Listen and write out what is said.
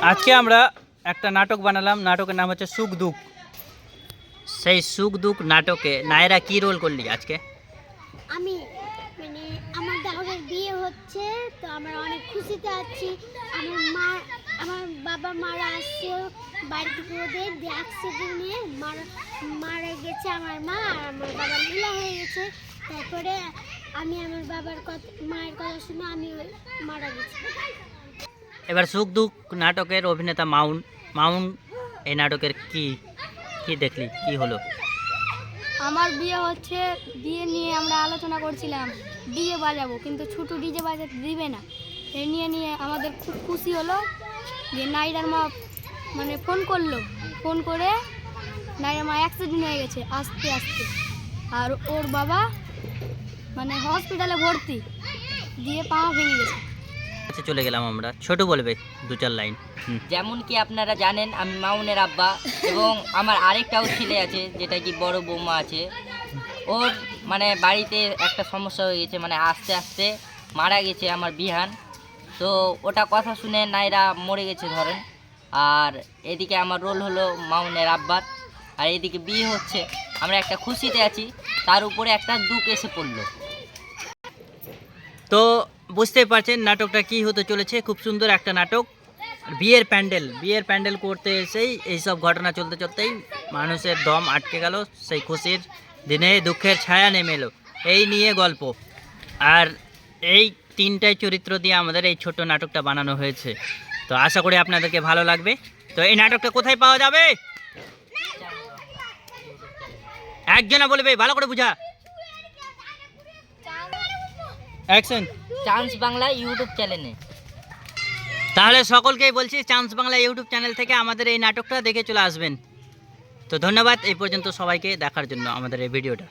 আজকে আমরা একটা নাটক বানালাম, নাটকের নাম হচ্ছে সুখ দুঃখ। সেই সুখ দুঃখ নাটকে নায়রা কি রোল করলি আজকে? আমি মানে আমার দাদার বিয়ে হচ্ছে, তো আমরা অনেক খুশিতে আছি। আমার বাবা মারা আসছে বাড়ি থেকে, ওদের অ্যাক্সিডেন্টে মারা গেছে আমার মা, আর আমার বাবা লীলা হয়ে গেছে। তারপরে আমি আমার মায়ের কথা শুনে আমি মারা গেছি। এবার সুখ দুঃখ নাটকের অভিনেতা মাউন মাউন এই নাটকের কি কি দেখলি, কি হলো? আমার বিয়ে হচ্ছে, বিয়ে নিয়ে আমরা আলোচনা করছিলাম, ডিজে বাজাবো, কিন্তু ছোটো ডিজে বাজাতে দিবে না। এ নিয়ে আমাদের খুব খুশি হলো যে নাইরার মা মানে ফোন করে নাইরার মা অ্যাক্সিডেন্ট হয়ে গেছে আস্তে আস্তে, আর ওর বাবা মানে হসপিটালে ভর্তি, দিয়ে পা ভেঙে গেছে। আচ্ছা, চলে গেলাম আমরা। ছোট বলবে 2-4 লাইন। যেমন কি আপনারা জানেন, আমি মাউনের আব্বা, এবং আমার আরেকটাও ছেলে আছে যেটা কি বড় বৌমা আছে। ওর মানে বাড়িতে একটা সমস্যা হয়ে গেছে, মানে আস্তে আস্তে মারা গেছে আমার বিহান। তো ওটা কথা শুনে নাইরা মরে গেছে ধরেন। আর এদিকে আমার রোল হলো মাউনের আব্বার, আর এদিকে বিয়ে হচ্ছে, আমরা একটা খুশিতে আছি, তার উপরে একটা দুঃখ এসে পড়লো। তো বুঝতেই পারছেন নাটকটা কি হতে চলেছে। খুব সুন্দর একটা নাটক। বিয়ের প্যান্ডেল করতে এসেই এইসব ঘটনা চলতেই মানুষের দম আটকে গেল। সেই খুশির দিনে দুঃখের ছায়া নেমে এলো, এই নিয়ে গল্প। আর এই 3টাই চরিত্র দিয়ে আমাদের এই ছোট্ট নাটকটা বানানো হয়েছে। তো আশা করি আপনাদেরকে ভালো লাগবে। তো এই নাটকটা কোথায় পাওয়া যাবে? একজনা বলবে, ভালো করে বুঝা। অ্যাকশন। চান্স বাংলা ইউটিউব চ্যানেলে। তাহলে সকলকেই বলছি, চান্স বাংলা ইউটিউব চ্যানেল থেকে আমাদের এই নাটকটা দেখে চলে আসবেন। তো ধন্যবাদ এই পর্যন্ত সবাইকে দেখার জন্য আমাদের এই ভিডিওটা।